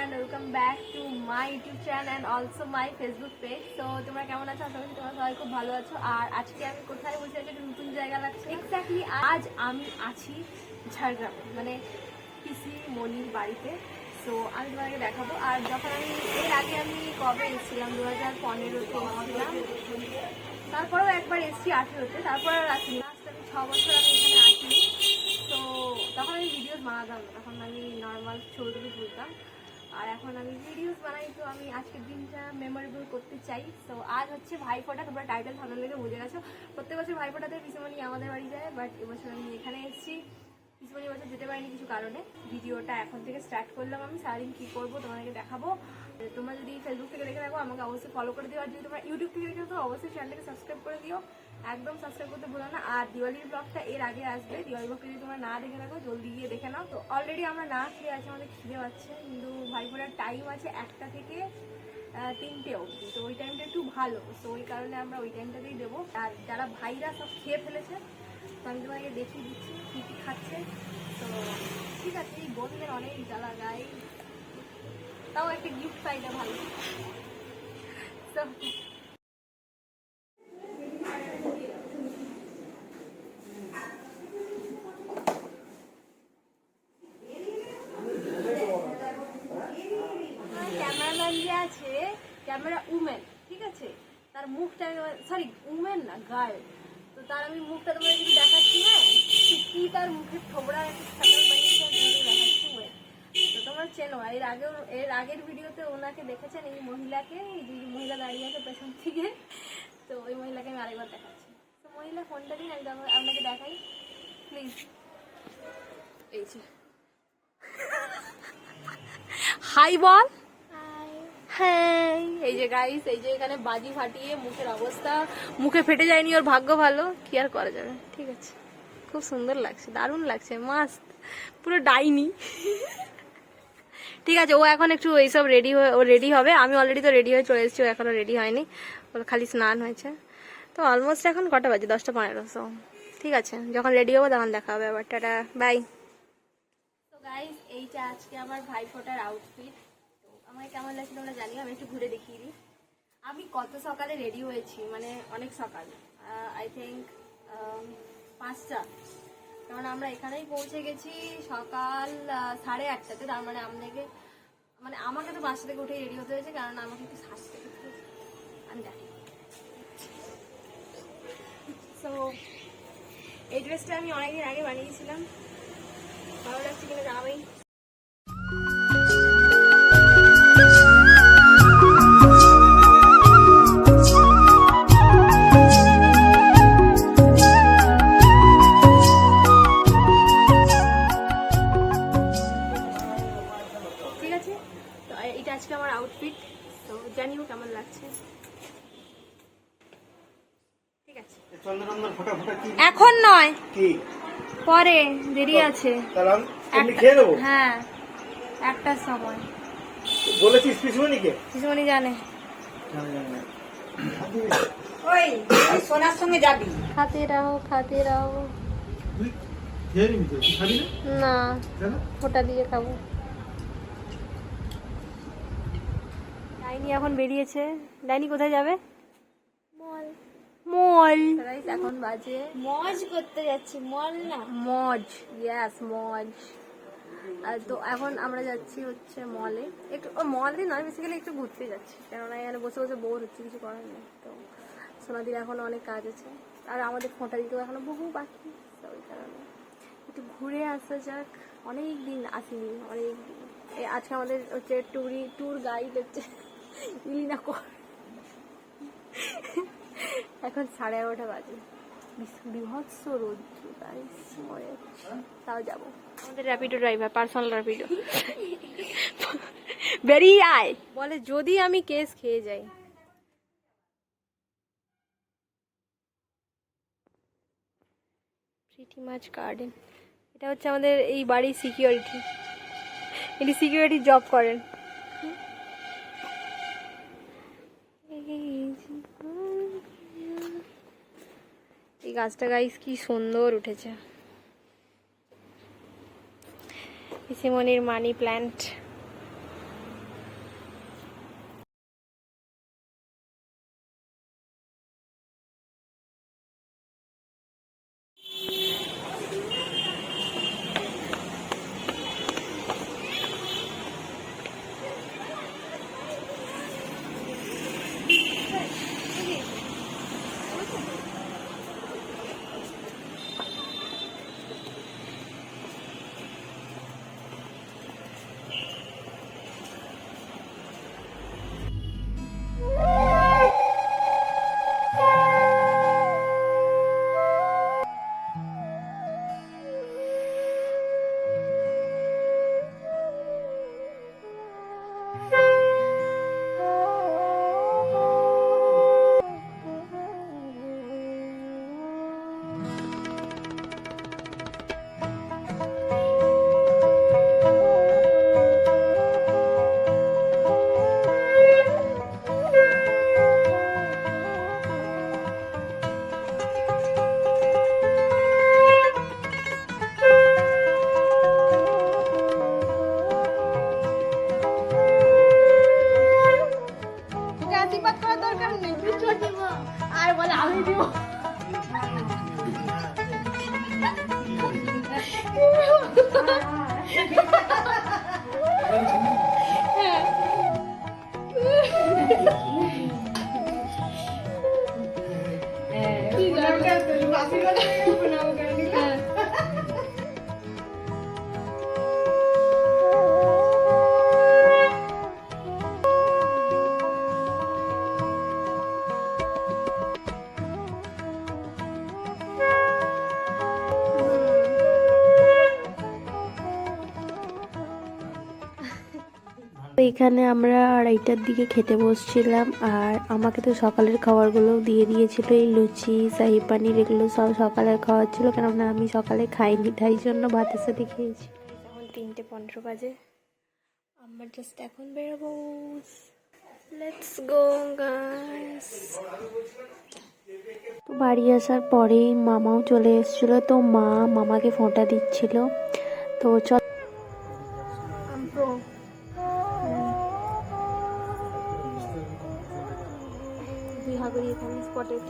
and welcome back to my YouTube channel and also my Facebook page. So তোমরা কেমন আছো? আশা করি তোমরা সবাই খুব ভালো আছো। আর আজকে আমি কোথায় বসে আছি একটা নতুন জায়গা লাগছে। এক্স্যাক্টলি আজ আমি আছি ঝাড়গ্রামে, মানে পিসি মনির বাড়িতে। সো আমি তোমাকে দেখাবো। আর যখন আমি এর আগে আমি কবে এসেছিলাম 2015-তে এসেছিলাম, তারপরেও একবার এসেছি 18-তে, তারপর আর আসিনি। লাস্ট আমি 6 বছর আমি এখানে আসিনি। তো তখন আমি ভিডিওস বানাতাম না, তখন আমি নর্মাল ছবি তুলতাম। আর এখন আমি ভিডিওস বানাই, তো আমি আজকের দিনটা মেমোরেবল করতে চাই। তো আজ হচ্ছে ভাইফোঁটা, তোমরা টাইটেল থানার লেগে বুঝে গেছো। প্রত্যেক বছর ভাইফোঁটাতে পিসিমণি আমাদের বাড়ি যায়, বাট এবছর আমি এখানে এসেছি। পিসিমণি এবছর যেতে পারিনি কিছু কারণে। ভিডিওটা এখন থেকে স্টার্ট করলাম। আমি সারাদিন কী করবো তোমাদেরকে দেখাবো। তোমরা যদি ফেসবুক থেকে দেখে থাকো আমাকে অবশ্যই ফলো করে দিও, আর যদি তোমরা ইউটিউব থেকে দেখে থাকো অবশ্যই চ্যানেলটাকে সাবস্ক্রাইব করে দিও, একদম সাবস্ক্রাইব করতে ভুলো না। আর দিওয়ালির ব্লগটা এর আগে আসবে, দিওয়ালি ব্লগটা যদি তোমরা না দেখে থাকো জলদি গিয়ে দেখে নাও। তো অলরেডি আমরা না খেয়ে আছি, আমাদের খিদে পাচ্ছে, কিন্তু ভাইফোঁটার টাইম আছে 1টা থেকে 3টে অবধি। তো ওই টাইমটা একটু ভালো, তো ওই কারণে আমরা ওই টাইমটাতেই দেবো। আর যারা ভাইরা সব খেয়ে ফেলেছে, তো আমি তোমাকে দেখিয়ে দিচ্ছি কী কী খাচ্ছে। তো ঠিক আছে, এই বোনদের অনেক জ্বালা গায়ে, তাও একটা গিফট পাইটা ভালো। তো ক্যামেরাম্যান যে আছে, ক্যামেরা উমেন, ঠিক আছে, তার মুখটা সরি উমেন না গার্ল, তো তার আমি মুখটা তোমাদের কিছু দেখাচ্ছি। হ্যাঁ, কি তার মুখের থোবড়া একটু ছাতাল বানিয়েছে দেখাচ্ছি। তো তোমরা চেনো, এর আগের ভিডিওতে ওনাকে দেখেছেন, এই মহিলাকে, এই যে মহিলা দাঁড়িয়ে আছে পেছন থেকে, তো ওই মহিলাকে আমি আরেকবার দেখাচ্ছি। তো মহিলা ফোনটা দিন, আমি আপনাকে দেখাই প্লিজ। এই যে হাই বল। হ্যাঁ, এই যে গাইস, এই যে এখানে বাজি ফাটিয়ে মুখের অবস্থা, মুখে ফেটে যায়নি, ওর ভাগ্য ভালো, কি আর করা যাবে। ঠিক আছে, খুব সুন্দর লাগছে, দারুণ লাগছে, মাস্ত, পুরো ডাইনি। ঠিক আছে, ও এখন একটু এইসব রেডি হবে। আমি অলরেডি তো রেডি হয়ে চলে এসেছি, ও এখনো রেডি হয়নি, ওর খালি স্নান হয়েছে। তো অলমোস্ট এখন কটা বাজে, 10টা 15। সো ঠিক আছে, যখন রেডি হবো তখন দেখা হবে আবার। Tata, by. তো গাইস, এইটা আজকে আমার ভাইফোঁটার আউটফিট। তো আমাকে কেমন লাগছে তোমরা জানিও, আমি একটু ঘুরে দেখিয়ে দিই। আমি কত সকালে রেডি হয়েছি, মানে অনেক সকাল, আই থিঙ্ক 5টা, কারণ আমরা এখানেই পৌঁছে গেছি সকাল 8:30-তে। তার মানে আমাকে তো 5টা থেকে উঠে রেডি হতে হয়েছে, কারণ আমাকে একটু সাজতে হচ্ছে। আমি জানি। সো এই ড্রেসটা আমি অনেকদিন আগে বানিয়েছিলাম, ভালো লাগছে কিনা জানাবেই। ঠিক আছে, তো এটা আজকে আমার আউটফিট, তো জানিও কেমন লাগছে। ঠিক আছে, এখন নয়, পরে, দেরি আছে। হ্যাঁ, 1টার সময় বলেছিস পিসুমণিকে? পিসুমণি জানে। ওই সোনার সঙ্গে যাবি? খাতে রাহো, খাতে রাহো। না, ফোঁটা দিয়ে খাবো। ডাইনি এখন বেরিয়েছে। ডাইনি কোথায় যাবে? মল। মল এখন বাজে, মজ করতে যাচ্ছি, মল না। মজ, ইয়েস মজ। তো এখন আমরা যাচ্ছি হচ্ছে মলে, একটু মলে নয়, বেসিক্যালি একটু ঘুরতে যাচ্ছি, কেননা এখানে বসে বসে বোর হচ্ছে, কিছু করার নেই। তো সোনাদির এখনো অনেক কাজ আছে, আর আমাদের ফোঁটা দিতেও এখনো বহু বাকি, তো ওই কারণে একটু ঘুরে আসা যাক। অনেক দিন আসিনি, অনেক দিন। আজকে আমাদের হচ্ছে ট্যুর গাইড হচ্ছে ইলিনা কর। এখন 11:30 বাজে, বিভৎস রোদ্র, তাই তাও যাবো। আমাদের র্যাপিডো ড্রাইভার, পার্সোনাল র্যাপিডো, বেরিয়ে আয় বলে যদি আমি কেস খেয়ে যাই। প্রিটি মাচ গার্ডেন, এটা হচ্ছে আমাদের এই বাড়ির সিকিউরিটি, এটি সিকিউরিটি জব করেন। এই গাছটা গাইস কি সুন্দর উঠেছে, পিসিমণির মানি প্ল্যান্ট। তো এখানে আমরা 2:30টার দিকে খেতে বসছিলাম, আর আমাকে তো সকালের খাবারগুলো দিয়ে দিয়েছিল, এই লুচি শাহি পানির এগুলো সব সকালের খাবার ছিল, কেননা আমি সকালে খাইনি, তাই জন্য ভাতের সাথে খেয়েছি। এখন 3:15 বাজে, আমরা জাস্ট এখন বেরোবো। Let's go guys. তো বাড়ি আসার পরেই মামাও চলে এসেছিল, তো মামাকে ফোঁটা দিচ্ছিল। তো চল বিহাগুড়ি এখানে স্পটেড।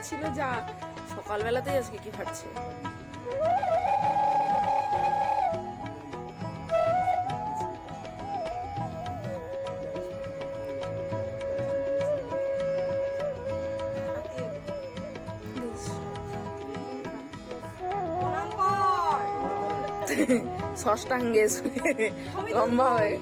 ছিল যা সকালবেলাতেই আজকে কি ফাটছে। ষষ্ঠাঙ্গে লম্বা হয়ে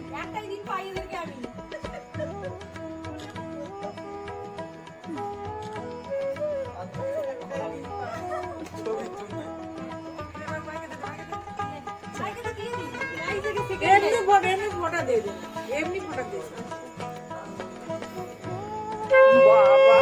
ফোটা দিয়ে দিন, এমনি ফোটা দিয়ে বাবা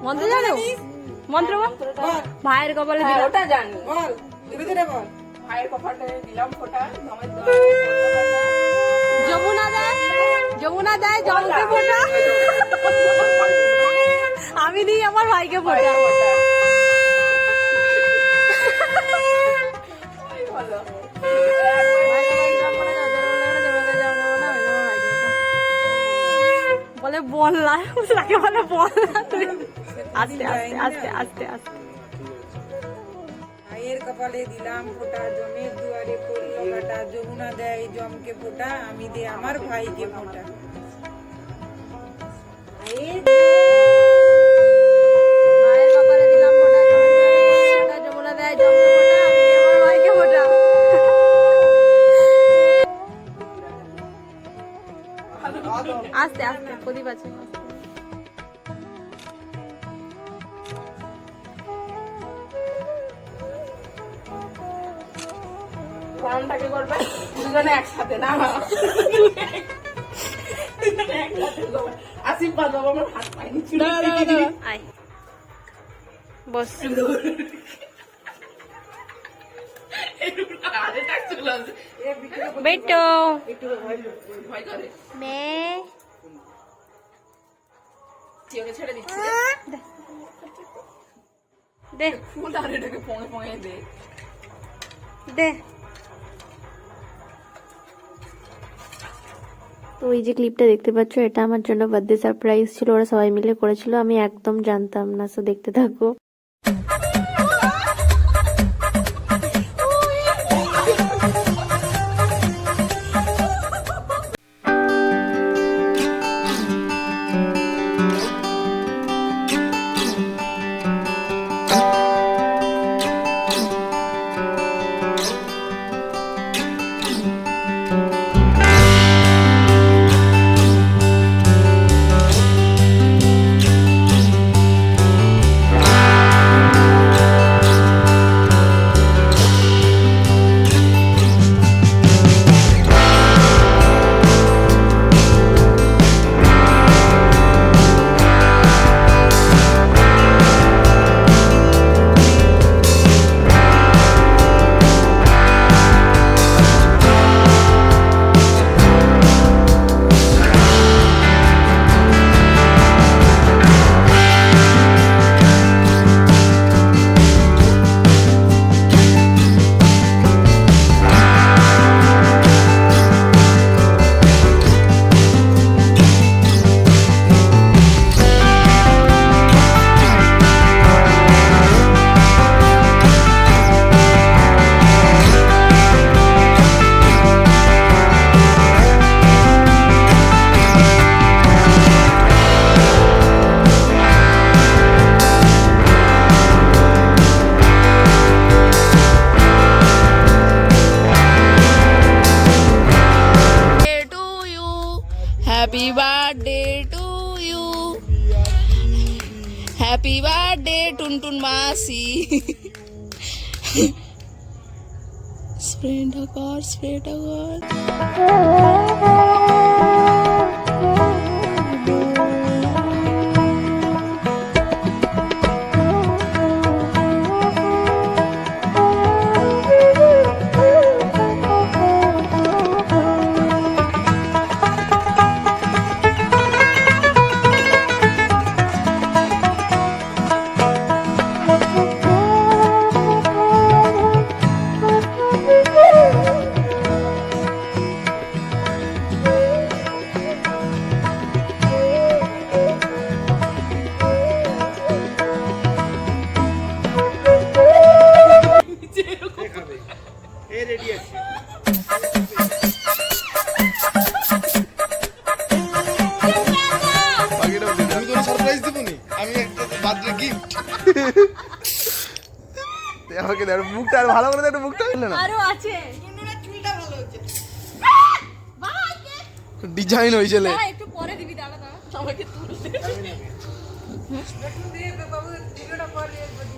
মন্ত্র জানো? মন্ত্র ভাইয়ের কপালে দিলাম। ওটা জানি, বল, ধীরে বল। ভাইয়ের কপালে দিলাম ফোঁটা, যমুনা দেয় জলকে ফোঁটা, আমি দিই আমার ভাইকে ফোঁটা। বলে বললা, তাকে বলে বললা। আস্তে আস্তে আস্তে আস্তে আস্তে। ভাইয়ের কপালে দিলাম ফোঁটা, জমের দুয়ারে পড়লো কাটা, যমুনা দেয় জমকে ফোঁটা, আমি দে আমার ভাইকে ফোঁটা। ভাইয়ের কপালে দিলাম ফোঁটা, যমুনা দেয় জমকে ফোঁটা, আমি দিই আমার ভাইকে ফোঁটা। আস্তে আস্তে প্রদীপ আছে। প্রণামটাকে করবে দুজনে একসাথে না, আশীর্বাদ বাবা আমার হাত পাইনি। আয় বস। বেটো ভয় করে মে চিওকে ছেড়ে দিচ্ছি, দে ফুল আর এটাকে পঙে পঙে দে দে। তো এই যে ক্লিপটা দেখতে পাচ্ছ, এটা আমার জন্য বার্থডে সারপ্রাইজ ছিল, ওরা সবাই মিলে করেছিল, আমি একদম জানতাম না। সো দেখতে থাকো। Happy birthday to you, happy birthday Tuntun মাসি। স্প্রেটা কর, স্প্রেটা কর। এ রেডি আছে। আমি তোর সারপ্রাইজ দিব নি, আমি একটা বার্থডে গিফট। আমাকে দেখ মুখটা আর ভালো করে দেখ, মুখটা হইলো না, আরো আছে। ডিজাইন হয়েছিল। দাঁড়া, একটু পরে দিবি, দাঁড়া দাঁড়া। সবাইকে তুলতে।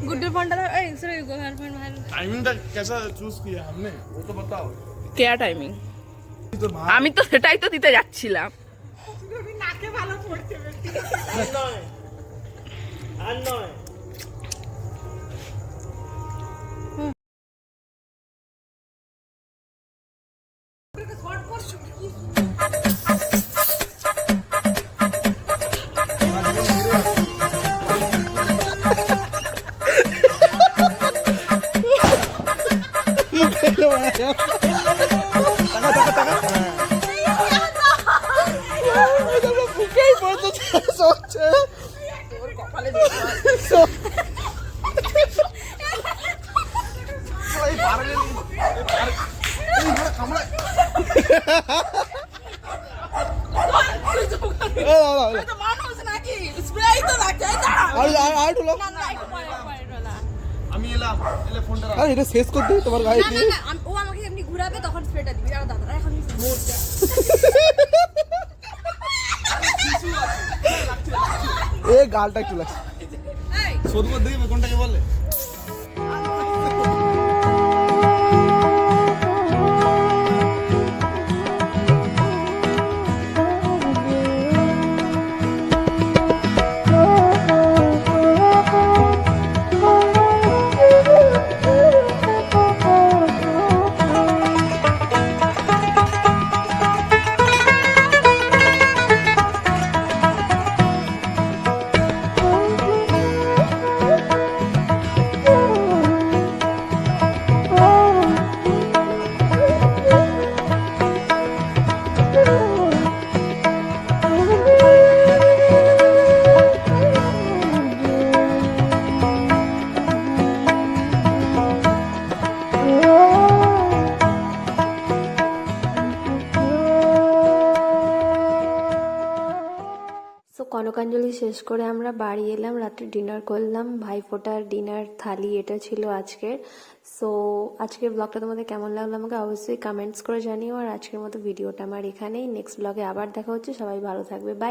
গুড্ডুর ফোনটা দাও। এই সরি গো, হেয়ার ফোন ভাই। टाइमिंग कैसा चूज किया हमने वो तो बताओ। কেয়া টাইমিং? तो भाई আমি তো সেটাই তো দিতে যাচ্ছিলাম। আর নয়। মানুষ নাকি স্প্রেই তো রাখছে। আমি এলাম, এলে ফোনটা রাখ। আরে এটা শেষ করতে তোমার গায়ে দিয়ে। ও আমাকে এমনি ঘুরাবে, তখন স্প্রেটা দিবি। দাঁড়া দাঁড়া, এখন এ গালটা একটু লাগছে। সরু করে দেখবে কোনটাকে বলে। কনকাঞ্জলি শেষ করে আমরা বাড়ি এলাম, রাত্রে ডিনার করলাম। ভাইফোঁটার ডিনার থালি এটা ছিল আজকের। সো আজকের ব্লগটা তোমাদের কেমন লাগলো আমাকে অবশ্যই কমেন্টস করে জানিও। আর আজকের মতো ভিডিওটা আমার এখানেই। নেক্সট ব্লগে আবার দেখা হচ্ছে। সবাই ভালো থাকবে, বাই।